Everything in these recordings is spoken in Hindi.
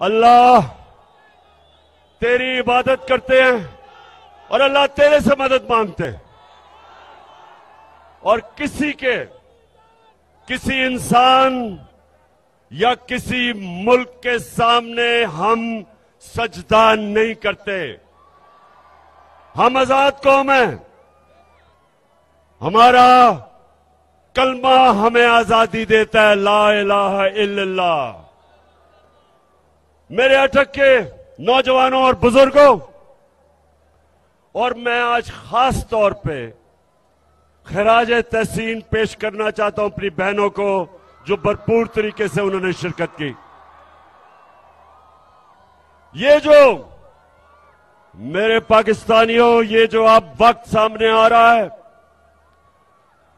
अल्लाह तेरी इबादत करते हैं और अल्लाह तेरे से मदद मांगते हैं। और किसी इंसान या किसी मुल्क के सामने हम सजदा नहीं करते। हम आजाद कौम हैं। हमारा कलमा हमें आजादी देता है, ला इलाहा इल्लल्लाह। मेरे अटक के नौजवानों और बुजुर्गों, और मैं आज खास तौर पे खराज तहसीन पेश करना चाहता हूं अपनी बहनों को जो भरपूर तरीके से उन्होंने शिरकत की। ये जो मेरे पाकिस्तानियों, ये जो अब वक्त सामने आ रहा है,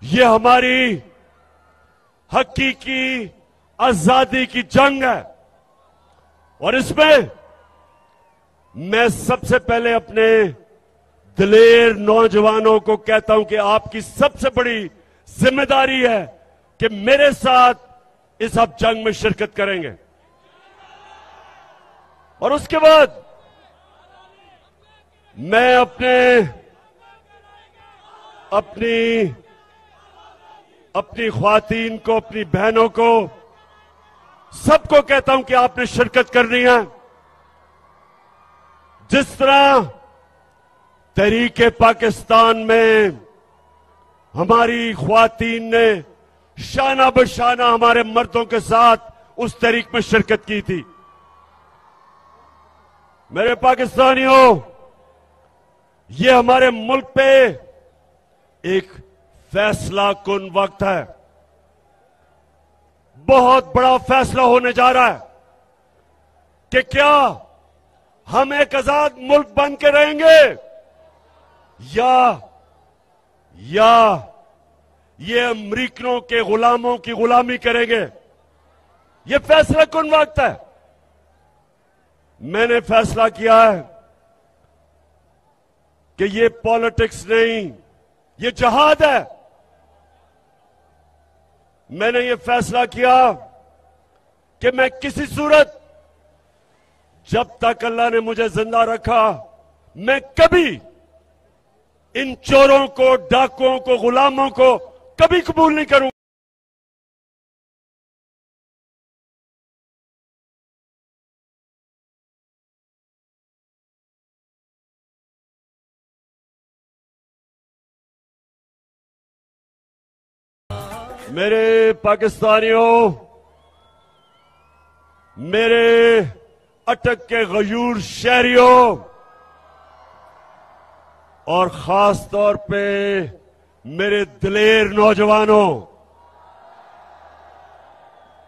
ये हमारी हकीकी आजादी की जंग है। और इसमें मैं सबसे पहले अपने दिलेर नौजवानों को कहता हूं कि आपकी सबसे बड़ी जिम्मेदारी है कि मेरे साथ इस आप जंग में शिरकत करेंगे। और उसके बाद मैं अपनी ख्वातीन को, अपनी बहनों को, सबको कहता हूं कि आपने शिरकत करनी है। जिस तरह तहरीके पाकिस्तान में हमारी ख्वातीन ने शाना बशाना हमारे मर्दों के साथ उस तहरीक में शिरकत की थी। मेरे पाकिस्तानियों, ये हमारे मुल्क पे एक फैसला कुन वक्त है। बहुत बड़ा फैसला होने जा रहा है कि क्या हम एक आजाद मुल्क बन के रहेंगे या ये अमरीकियों के गुलामों की गुलामी करेंगे। ये फैसला कुन वक्त है। मैंने फैसला किया है कि ये पॉलिटिक्स नहीं, ये जहाद है। मैंने ये फैसला किया कि मैं किसी सूरत, जब तक अल्लाह ने मुझे जिंदा रखा, मैं कभी इन चोरों को, डाकुओं को, गुलामों को कभी कबूल नहीं करूंगा। मेरे पाकिस्तानियों, मेरे अटक के गयूर शहरियों, और खास तौर पे मेरे दिलेर नौजवानों,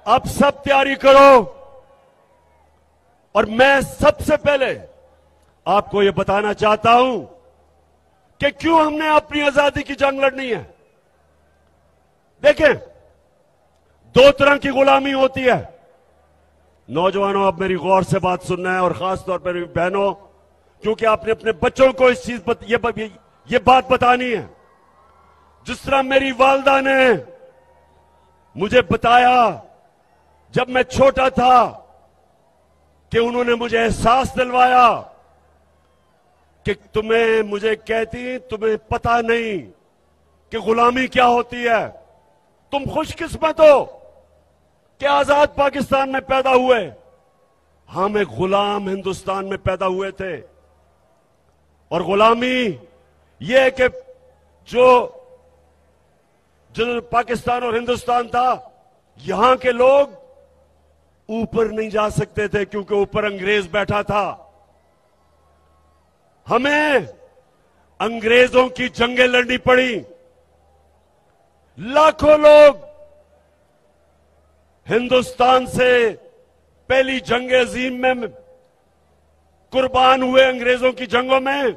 अब सब तैयारी करो। और मैं सबसे पहले आपको यह बताना चाहता हूं कि क्यों हमने अपनी आजादी की जंग लड़नी है। देखें, दो तरह की गुलामी होती है। नौजवानों, अब मेरी गौर से बात सुनना है, और खास तौर पर बहनों, क्योंकि आपने अपने बच्चों को इस चीज ये बात बतानी है। जिस तरह मेरी वालदा ने मुझे बताया जब मैं छोटा था, कि उन्होंने मुझे एहसास दिलवाया कि मुझे कहती, तुम्हें पता नहीं कि गुलामी क्या होती है। तुम खुशकिस्मत हो कि आजाद पाकिस्तान में पैदा हुए। हम एक गुलाम हिंदुस्तान में पैदा हुए थे। और गुलामी यह है कि जो पाकिस्तान और हिंदुस्तान था, यहां के लोग ऊपर नहीं जा सकते थे क्योंकि ऊपर अंग्रेज बैठा था। हमें अंग्रेजों की जंगें लड़नी पड़ी। लाखों लोग हिंदुस्तान से पहली जंग अजीम में कुर्बान हुए अंग्रेजों की जंगों में,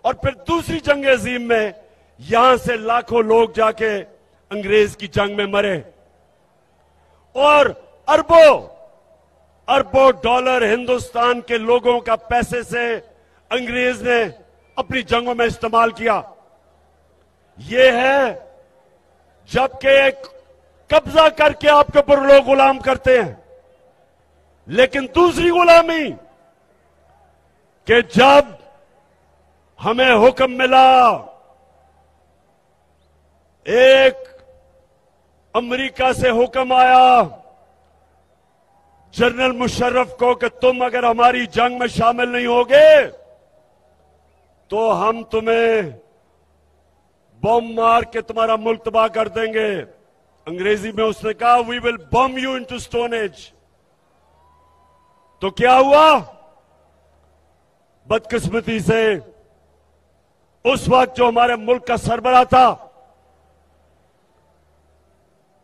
और फिर दूसरी जंग अजीम में यहां से लाखों लोग जाके अंग्रेज की जंग में मरे। और अरबों डॉलर हिंदुस्तान के लोगों का पैसे से अंग्रेज ने अपनी जंगों में इस्तेमाल किया। यह है जबकि एक कब्जा करके आपके ऊपर लोग गुलाम करते हैं। लेकिन दूसरी गुलामी कि जब हमें हुक्म मिला एक अमेरिका से हुक्म आया जनरल मुशर्रफ को कि तुम अगर हमारी जंग में शामिल नहीं होगे तो हम तुम्हें बम मार के तुम्हारा मुल्क तबाह कर देंगे। अंग्रेजी में उसने कहा we will bomb you into stone age. तो क्या हुआ? बदकिस्मती से उस वक्त जो हमारे मुल्क का सरबराह था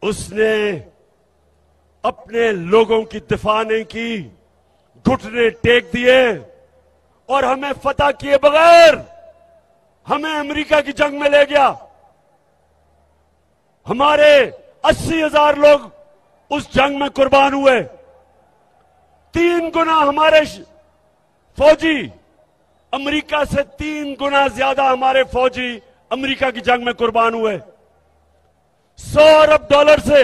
उसने अपने लोगों की दिफा नहीं की, घुटने टेक दिए और हमें फतह किए बगैर हमें अमेरिका की जंग में ले गया। हमारे 80,000 लोग उस जंग में कुर्बान हुए। 3 गुना हमारे फौजी अमेरिका से 3 गुना ज्यादा हमारे फौजी अमेरिका की जंग में कुर्बान हुए। 100 अरब डॉलर से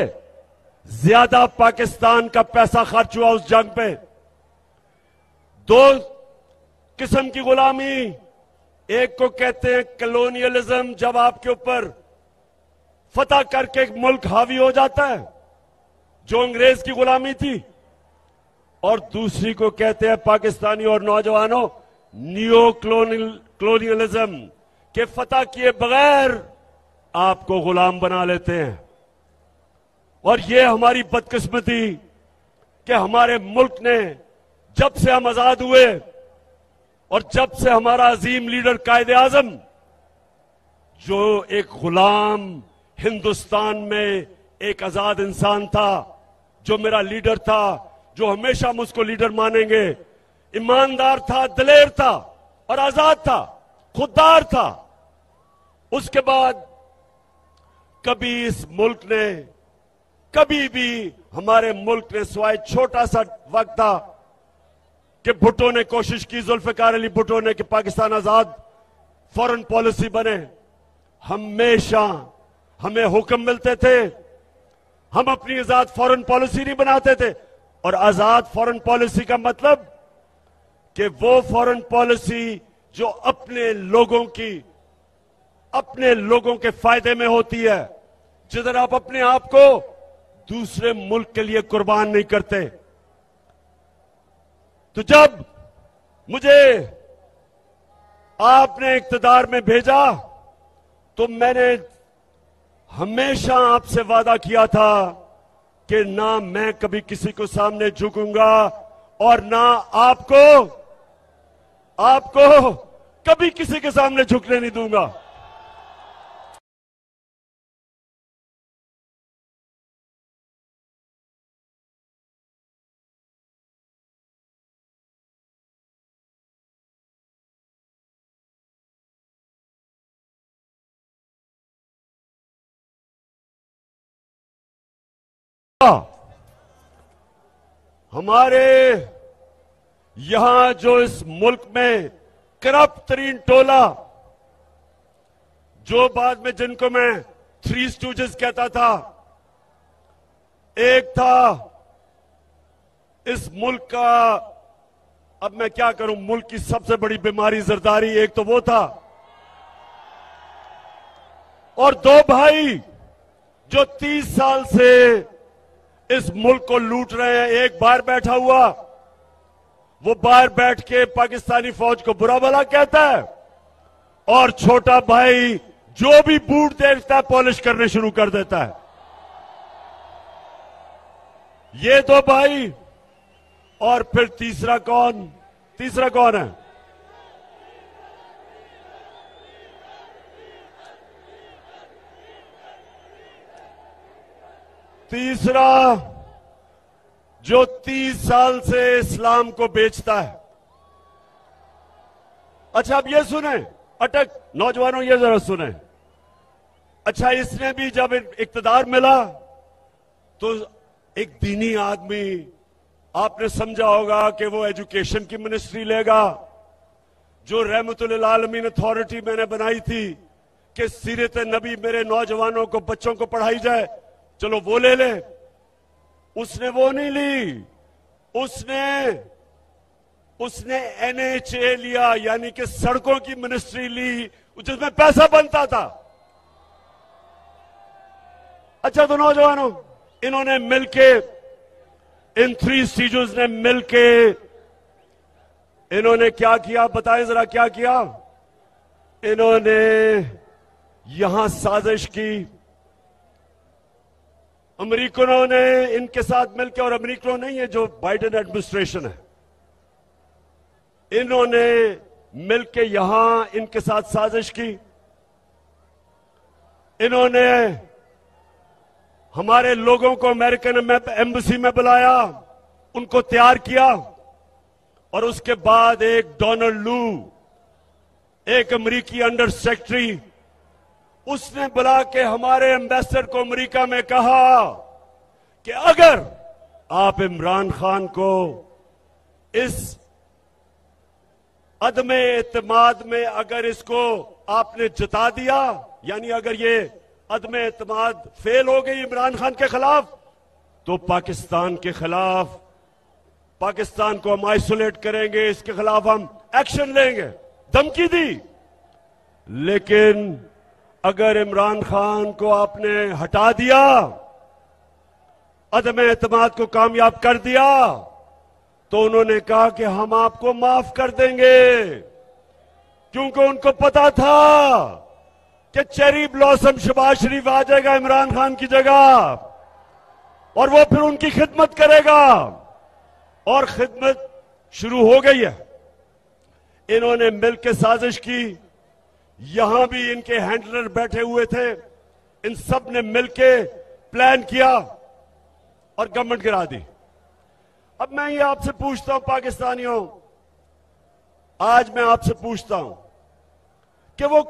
ज्यादा पाकिस्तान का पैसा खर्च हुआ उस जंग पे। 2 किस्म की गुलामी, एक को कहते हैं कॉलोनियलिज्म, जब आपके ऊपर फतह करके एक मुल्क हावी हो जाता है, जो अंग्रेज की गुलामी थी, और दूसरी को कहते हैं पाकिस्तानी और नौजवानों नियो कॉलोनियलिज्म के फतह किए बगैर आपको गुलाम बना लेते हैं। और ये हमारी बदकिस्मती कि हमारे मुल्क ने जब से हम आजाद हुए और जब से हमारा अजीम लीडर कायदे आजम जो एक गुलाम हिंदुस्तान में एक आजाद इंसान था, जो मेरा लीडर था, जो हमेशा हम उसको लीडर मानेंगे, ईमानदार था, दिलेर था और आजाद था, खुददार था, उसके बाद कभी इस मुल्क ने, कभी भी हमारे मुल्क ने, सिवाय छोटा सा वक्त था कि भुट्टो ने कोशिश की, जुल्फिकार अली भुट्टो ने, कि पाकिस्तान आजाद फॉरेन पॉलिसी बने, हमेशा हमें हुक्म मिलते थे, हम अपनी आजाद फॉरेन पॉलिसी नहीं बनाते थे। और आजाद फॉरेन पॉलिसी का मतलब कि वो फॉरेन पॉलिसी जो अपने लोगों के फायदे में होती है, जिधर आप अपने आप को दूसरे मुल्क के लिए कुर्बान नहीं करते। तो जब मुझे आपने इक्तदार में भेजा तो मैंने हमेशा आपसे वादा किया था कि ना मैं कभी किसी को सामने झुकूंगा और ना आपको कभी किसी के सामने झुकने नहीं दूंगा। हमारे यहां जो इस मुल्क में करप्ट तरीन टोला, जो बाद में जिनको मैं 3 स्टूजेस कहता था, एक था इस मुल्क का, अब मैं क्या करूं, मुल्क की सबसे बड़ी बीमारी जरदारी, एक तो वो था, और 2 भाई जो 30 साल से इस मुल्क को लूट रहे हैं। एक बाहर बैठा हुआ, वो बाहर बैठ के पाकिस्तानी फौज को बुरा भला कहता है, और छोटा भाई जो भी बूट देखता है पॉलिश करने शुरू कर देता है। ये 2 भाई, और फिर तीसरा कौन है? तीसरा जो 30 साल से इस्लाम को बेचता है। अच्छा, अब ये सुने, नौजवानों ये जरा सुने। अच्छा, इसने भी जब इक्तदार मिला तो एक दीनी आदमी, आपने समझा होगा कि वो एजुकेशन की मिनिस्ट्री लेगा, जो रहमतुल आलमीन अथॉरिटी मैंने बनाई थी कि सीरत नबी मेरे नौजवानों को, बच्चों को पढ़ाई जाए, चलो वो ले ले। उसने वो नहीं ली, उसने NHA लिया, यानी कि सड़कों की मिनिस्ट्री ली, जिसमें पैसा बनता था। अच्छा तो नौजवानों, इन्होंने मिलके, इन 3 सीजों ने मिलके इन्होंने क्या किया, बताएं जरा क्या किया। इन्होंने यहां साजिश की, अमेरिकनों ने इनके साथ मिलकर, और अमेरिकनों नहीं है, जो बाइडेन एडमिनिस्ट्रेशन है, इन्होंने मिलकर यहां इनके साथ साजिश की। इन्होंने हमारे लोगों को अमेरिकन एम्बेसी में बुलाया, उनको तैयार किया, और उसके बाद एक डोनाल्ड लू, एक अमेरिकी अंडर सेक्रेटरी, उसने बुला के हमारे एम्बेसडर को अमेरिका में कहा कि अगर आप इमरान खान को इस अदमे एतमाद में, अगर इसको आपने जिता दिया, यानी अगर ये अदमे एतमाद फेल हो गई इमरान खान के खिलाफ, तो पाकिस्तान के खिलाफ, पाकिस्तान को हम आइसोलेट करेंगे, इसके खिलाफ हम एक्शन लेंगे, धमकी दी। लेकिन अगर इमरान खान को आपने हटा दिया, अदम एतमाद को कामयाब कर दिया, तो उन्होंने कहा कि हम आपको माफ कर देंगे, क्योंकि उनको पता था कि चेरी ब्लॉसम शहबाज शरीफ आ जाएगा इमरान खान की जगह, और वो फिर उनकी खिदमत करेगा, और खिदमत शुरू हो गई है। इन्होंने मिलकर साजिश की, यहां भी इनके हैंडलर बैठे हुए थे, इन सब ने मिलकर प्लान किया और गवर्नमेंट गिरा दी। अब मैं ये आपसे पूछता हूं पाकिस्तानियों, आज मैं आपसे पूछता हूं कि वो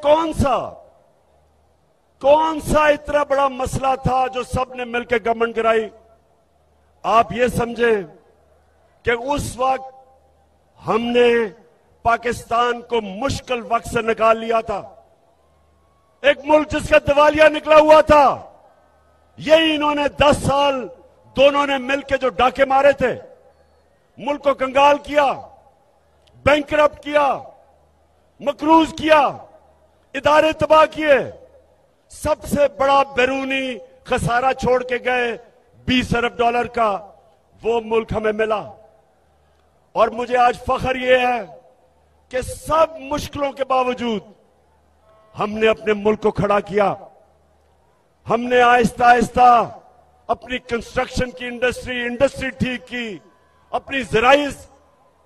कौन सा इतना बड़ा मसला था जो सब ने मिलकर गवर्नमेंट गिराई। आप ये समझें कि उस वक्त हमने पाकिस्तान को मुश्किल वक्त से निकाल लिया था, एक मुल्क जिसका दिवालिया निकला हुआ था। यही इन्होंने 10 साल दोनों ने मिलकर जो डाके मारे थे, मुल्क को कंगाल किया, बैंकरप्ट किया, मकरूज किया, इदारे तबाह किए, सबसे बड़ा बैरूनी खसारा छोड़ के गए $20 अरब का, वो मुल्क हमें मिला। और मुझे आज फख्र यह है कि सब मुश्किलों के बावजूद हमने अपने मुल्क को खड़ा किया। हमने आहिस्ता आहिस्ता अपनी कंस्ट्रक्शन की इंडस्ट्री ठीक की, अपनी ज़राइज़,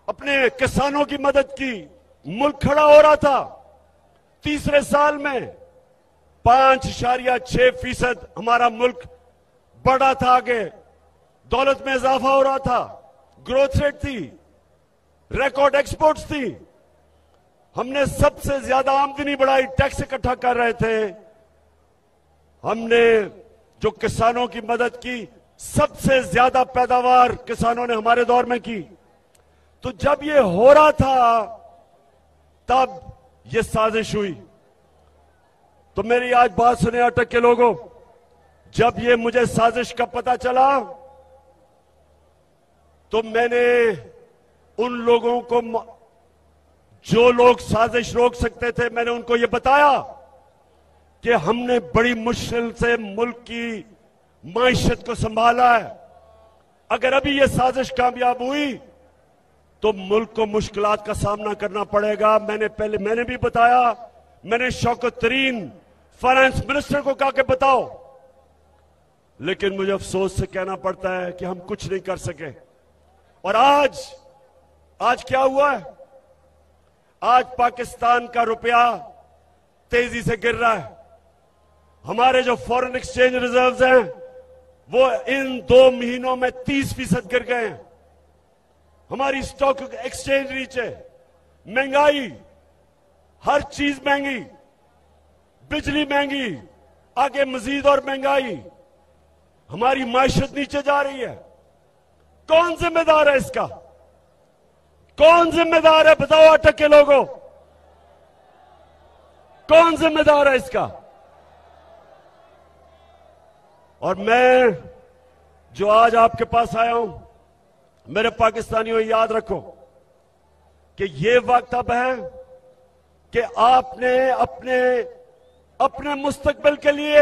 अपने किसानों की मदद की, मुल्क खड़ा हो रहा था। तीसरे साल में 5.6% हमारा मुल्क बढ़ा था, आगे दौलत में इजाफा हो रहा था, ग्रोथ रेट थी, रिकॉर्ड एक्सपोर्ट्स थी, हमने सबसे ज्यादा आमदनी बढ़ाई, टैक्स इकट्ठा कर रहे थे, हमने जो किसानों की मदद की, सबसे ज्यादा पैदावार किसानों ने हमारे दौर में की। तो जब ये हो रहा था तब ये साजिश हुई। तो मेरी आज बात सुने अटक के लोगों, जब ये मुझे साजिश का पता चला तो मैंने उन लोगों को, जो लोग साजिश रोक सकते थे, मैंने उनको ये बताया कि हमने बड़ी मुश्किल से मुल्क की माइशत को संभाला है। अगर अभी ये साजिश कामयाब हुई तो मुल्क को मुश्किलात का सामना करना पड़ेगा। मैंने भी बताया, मैंने शौकत तरीन फाइनेंस मिनिस्टर को कहा कि बताओ, लेकिन मुझे अफसोस से कहना पड़ता है कि हम कुछ नहीं कर सके। और आज क्या हुआ है? आज पाकिस्तान का रुपया तेजी से गिर रहा है। हमारे जो फॉरेन एक्सचेंज रिजर्व्स हैं वो इन 2 महीनों में 30% गिर गए हैं। हमारी स्टॉक एक्सचेंज नीचे, महंगाई, हर चीज महंगी, बिजली महंगी, आगे मजीद और महंगाई, हमारी माइशत नीचे जा रही है। कौन जिम्मेदार है इसका? कौन जिम्मेदार है? बताओ अटक के लोगों, कौन जिम्मेदार है इसका? और मैं जो आज आपके पास आया हूं, मेरे पाकिस्तानियों, याद रखो कि ये वक्त अब है कि आपने अपने अपने मुस्तकबिल के लिए,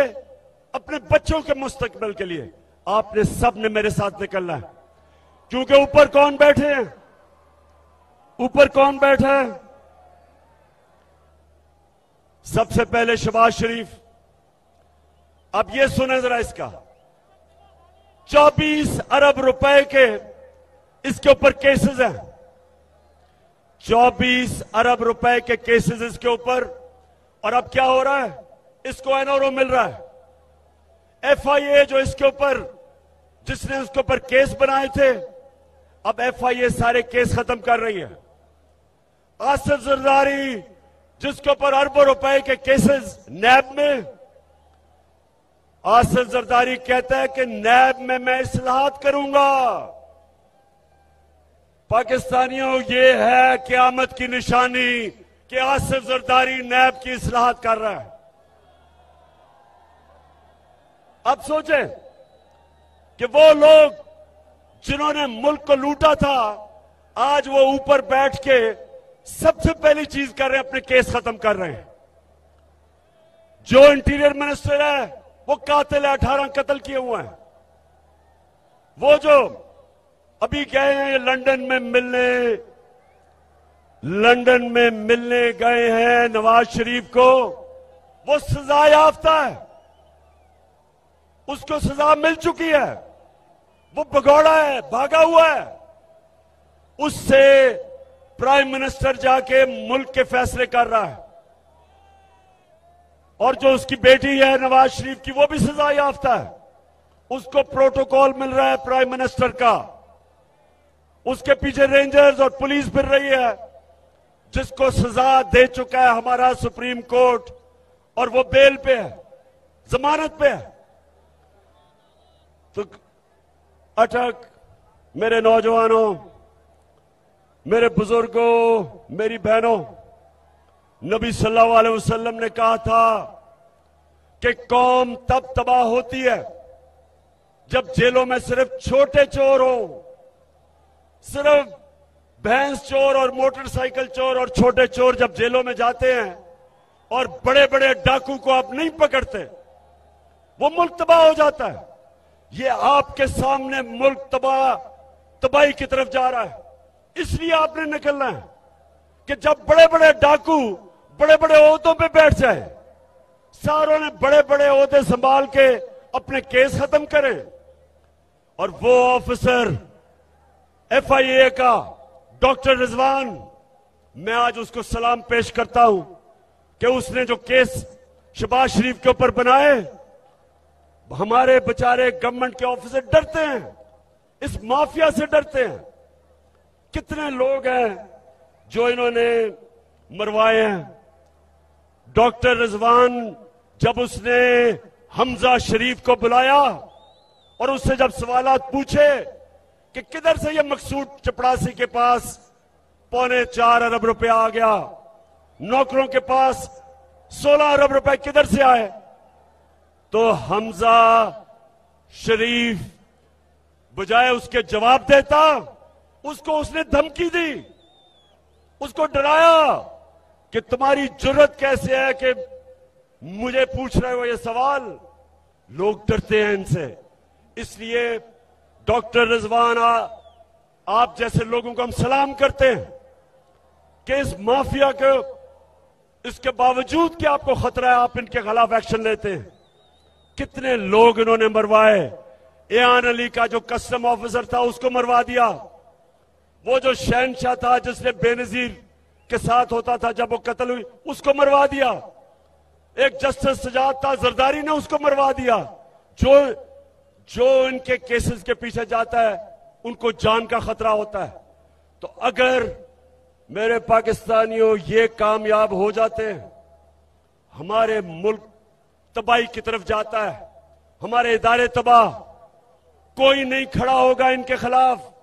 अपने बच्चों के मुस्तकबिल के लिए आपने सबने मेरे साथ निकलना है। क्योंकि ऊपर कौन बैठे हैं? ऊपर कौन बैठा है? सबसे पहले शहबाज शरीफ। अब ये सुने जरा इसका, 24 अरब रुपए के इसके ऊपर केसेस हैं। 24 अरब रुपए के केसेस इसके ऊपर। और अब क्या हो रहा है? इसको एनओरो मिल रहा है। एफआईए जो इसके ऊपर, जिसने उसके ऊपर केस बनाए थे, अब एफआईए सारे केस खत्म कर रही है। आसिफ जरदारी जिसके ऊपर अरबों रुपए के केसेस नैब में, आसिफ जरदारी कहता है कि नैब में मैं इस्लाहात करूंगा। पाकिस्तानियों, ये है क़यामत की निशानी कि आसिफ जरदारी नैब की इस्लाहात कर रहा है। अब सोचें कि वो लोग जिन्होंने मुल्क को लूटा था, आज वो ऊपर बैठ के सबसे पहली चीज कर रहे हैं, अपने केस खत्म कर रहे हैं। जो इंटीरियर मिनिस्टर है वो कातिल है, 18 कत्ल किए हुए हैं। वो जो अभी गए हैं लंदन में मिलने गए हैं नवाज शरीफ को, वो सजा याफ्ता है, उसको सजा मिल चुकी है। वो भगौड़ा है, भागा हुआ है। उससे प्राइम मिनिस्टर जाके मुल्क के फैसले कर रहा है। और जो उसकी बेटी है नवाज शरीफ की, वो भी सजा याफ्ता है। उसको प्रोटोकॉल मिल रहा है प्राइम मिनिस्टर का। उसके पीछे रेंजर्स और पुलिस फिर रही है, जिसको सजा दे चुका है हमारा सुप्रीम कोर्ट, और वो बेल पे है, जमानत पे है। तो अटक, मेरे नौजवानों, मेरे बुजुर्गों, मेरी बहनों, नबी सल्लल्लाहु अलैहि वसल्लम ने कहा था कि कौम तब तबाह होती है जब जेलों में सिर्फ छोटे चोर हो, सिर्फ भैंस चोर और मोटरसाइकिल चोर और छोटे चोर जब जेलों में जाते हैं और बड़े बड़े डाकू को आप नहीं पकड़ते, वो मुल्क तबाह हो जाता है। ये आपके सामने मुल्क तबाही की तरफ जा रहा है। इसलिए आपने निकलना है कि जब बड़े बड़े डाकू बड़े बड़े ओहदों पे बैठ जाए, सारों ने बड़े बड़े ओहदे संभाल के अपने केस खत्म करें, और वो ऑफिसर एफआईए का डॉक्टर रिजवान, मैं आज उसको सलाम पेश करता हूं कि उसने जो केस शहबाज शरीफ के ऊपर बनाए, हमारे बेचारे गवर्नमेंट के ऑफिसर डरते हैं, इस माफिया से डरते हैं। कितने लोग हैं जो इन्होंने मरवाए हैं। डॉक्टर रिजवान जब उसने हमजा शरीफ को बुलाया और उससे जब सवालात पूछे कि किधर से ये मकसूद चपड़ासी के पास 3.25 अरब रुपया आ गया, नौकरों के पास 16 अरब रुपए किधर से आए, तो हमजा शरीफ बजाय उसके जवाब देता, उसको उसने धमकी दी, उसको डराया कि तुम्हारी जुर्रत कैसे है कि मुझे पूछ रहे हो ये सवाल। लोग डरते हैं इनसे। इसलिए डॉक्टर रिजवान, आप जैसे लोगों को हम सलाम करते हैं कि इस माफिया को, इसके बावजूद कि आपको खतरा है, आप इनके खिलाफ एक्शन लेते हैं। कितने लोग इन्होंने मरवाए। एयान अली का जो कस्टम ऑफिसर था उसको मरवा दिया। वो जो शहनशाह था जिसने बेनजीर के साथ होता था जब वो कत्ल हुई, उसको मरवा दिया। एक जस्टिस सजाद था जरदारी ने, उसको मरवा दिया। जो इनके केसेस के पीछे जाता है उनको जान का खतरा होता है। तो अगर मेरे पाकिस्तानियों ये कामयाब हो जाते हैं, हमारे मुल्क तबाही की तरफ जाता है, हमारे इदारे तबाह, कोई नहीं खड़ा होगा इनके खिलाफ।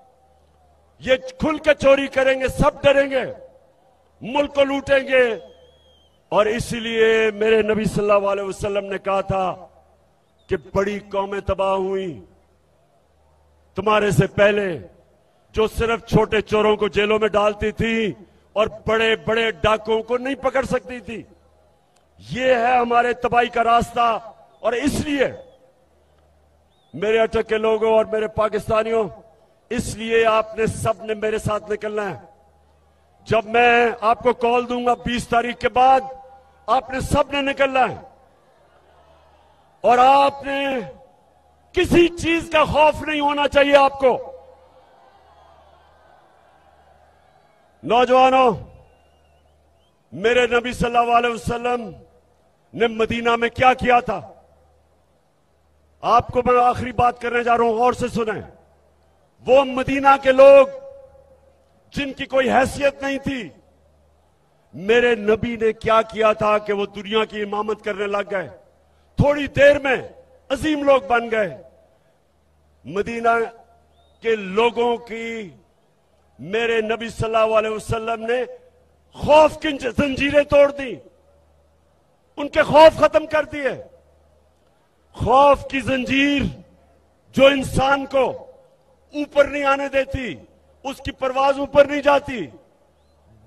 ये खुल के चोरी करेंगे, सब डरेंगे, मुल्क को लूटेंगे। और इसीलिए मेरे नबी सल्लल्लाहु अलैहि वसल्लम ने कहा था कि बड़ी कौमें तबाह हुई तुम्हारे से पहले, जो सिर्फ छोटे चोरों को जेलों में डालती थी और बड़े बड़े डाकुओं को नहीं पकड़ सकती थी। ये है हमारे तबाही का रास्ता। और इसलिए मेरे अटक के लोगों और मेरे पाकिस्तानियों, इसलिए आपने सबने मेरे साथ निकलना है। जब मैं आपको कॉल दूंगा 20 तारीख के बाद, आपने सबने निकलना है और आपने किसी चीज का खौफ नहीं होना चाहिए आपको। नौजवानों, मेरे नबी सल्लल्लाहु अलैहि वसल्लम ने मदीना में क्या किया था, आपको मैं आखिरी बात करने जा रहा हूं, गौर से सुने। वो मदीना के लोग जिनकी कोई हैसियत नहीं थी, मेरे नबी ने क्या किया था कि वो दुनिया की इमामत करने लग गए। थोड़ी देर में अजीम लोग बन गए। मदीना के लोगों की मेरे नबी सल्लल्लाहु अलैहि वसल्लम ने खौफ की जंजीरें तोड़ दी, उनके खौफ खत्म कर दिए। खौफ की जंजीर जो इंसान को ऊपर नहीं आने देती, उसकी परवाज ऊपर नहीं जाती।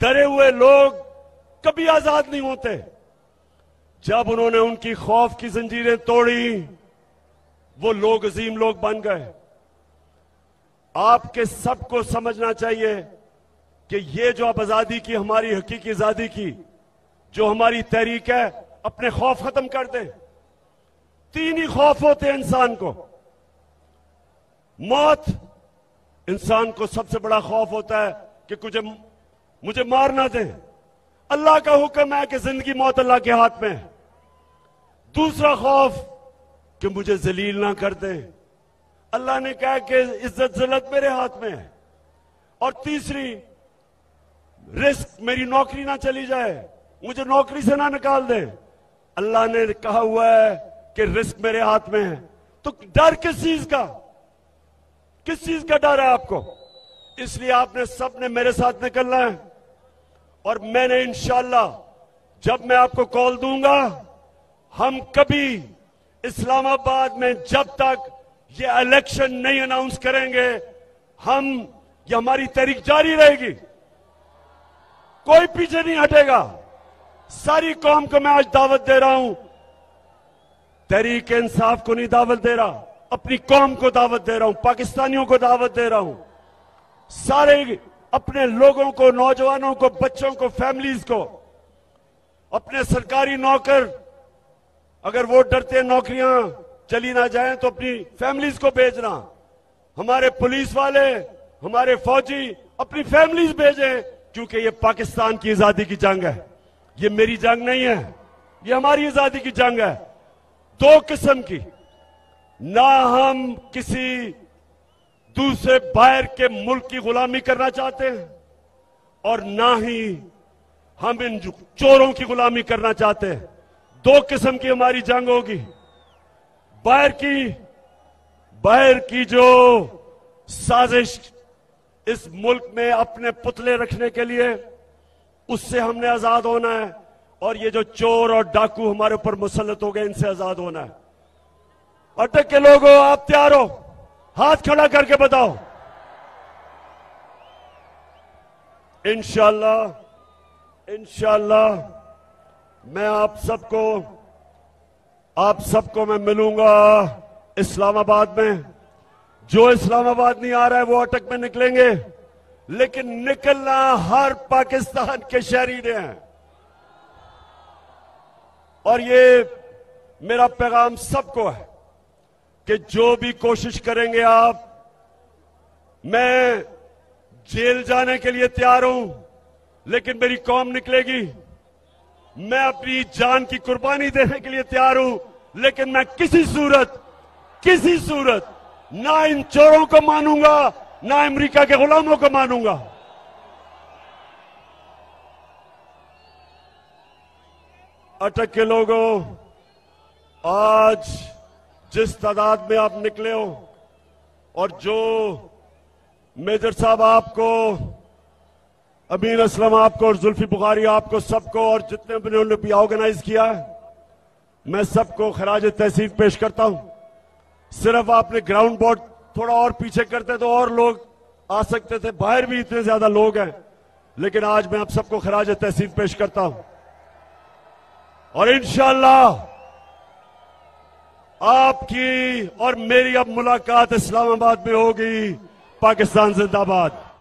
डरे हुए लोग कभी आजाद नहीं होते। जब उन्होंने उनकी खौफ की जंजीरें तोड़ी, वो लोग अजीम लोग बन गए। आपके सबको समझना चाहिए कि ये जो अब आजादी की, हमारी हकीकी आजादी की जो हमारी तहरीक है, अपने खौफ खत्म कर दें। 3 ही खौफ होते हैं इंसान को। मौत, इंसान को सबसे बड़ा खौफ होता है कि मुझे मार ना दें। अल्लाह का हुक्म है कि जिंदगी मौत अल्लाह के हाथ में है। दूसरा खौफ कि मुझे जलील ना कर दें। अल्लाह ने कहा कि इज्जत जिल्लत मेरे हाथ में है। और तीसरी, रिस्क, मेरी नौकरी ना चली जाए, मुझे नौकरी से ना निकाल दें। अल्लाह ने कहा हुआ है कि रिस्क मेरे हाथ में है। तो डर किस चीज का, किस चीज का डर है आपको? इसलिए आपने सबने मेरे साथ निकलना है। और मैंने इंशाअल्लाह, जब मैं आपको कॉल दूंगा, हम कभी इस्लामाबाद में जब तक ये इलेक्शन नहीं अनाउंस करेंगे, ये हमारी तहरीक जारी रहेगी। कोई पीछे नहीं हटेगा। सारी कौम को मैं आज दावत दे रहा हूं, तहरीक इंसाफ को नहीं दावत दे रहा, अपनी कौम को दावत दे रहा हूं, पाकिस्तानियों को दावत दे रहा हूं। सारे अपने लोगों को, नौजवानों को, बच्चों को, फैमिलीज को, अपने सरकारी नौकर, अगर वो डरते हैं नौकरियां चली ना जाएं तो अपनी फैमिलीज को भेजना। हमारे पुलिस वाले, हमारे फौजी अपनी फैमिलीज भेजें, क्योंकि ये पाकिस्तान की आजादी की जंग है। ये मेरी जंग नहीं है, ये हमारी आजादी की जंग है। 2 किस्म की, ना हम किसी दूसरे बाहर के मुल्क की गुलामी करना चाहते हैं और ना ही हम इन चोरों की गुलामी करना चाहते हैं। 2 किस्म की हमारी जंग होगी। बाहर की जो साजिश इस मुल्क में अपने पुतले रखने के लिए, उससे हमने आजाद होना है। और ये जो चोर और डाकू हमारे ऊपर मुसल्लत हो गए, इनसे आजाद होना है। अटक के लोगों, आप तैयार हो? हाथ खड़ा करके बताओ। इंशाअल्लाह मैं आप सबको मैं मिलूंगा इस्लामाबाद में। जो इस्लामाबाद नहीं आ रहा है वो अटक में निकलेंगे, लेकिन निकलना हर पाकिस्तान के शहरी ने है। और ये मेरा पैगाम सबको है कि जो भी कोशिश करेंगे आप, मैं जेल जाने के लिए तैयार हूं, लेकिन मेरी कौम निकलेगी। मैं अपनी जान की कुर्बानी देने के लिए तैयार हूं, लेकिन मैं किसी सूरत ना इन चोरों को मानूंगा, ना अमेरिका के गुलामों को मानूंगा। अटक के लोगों, आज जिस तादाद में आप निकले हो, और जो मेजर साहब आपको, अमीन असलम आपको और जुल्फी बुखारी आपको, सबको, और जितने भी उन्होंने भी ऑर्गेनाइज किया है, मैं सबको खराज तहसीन पेश करता हूं। सिर्फ आपने ग्राउंड बोर्ड थोड़ा और पीछे करते तो और लोग आ सकते थे, बाहर भी इतने ज्यादा लोग हैं, लेकिन आज मैं आप सबको खराज तहसीन पेश करता हूं और इंशाअल्लाह आपकी और मेरी अब मुलाकात इस्लामाबाद में होगी। पाकिस्तान जिंदाबाद।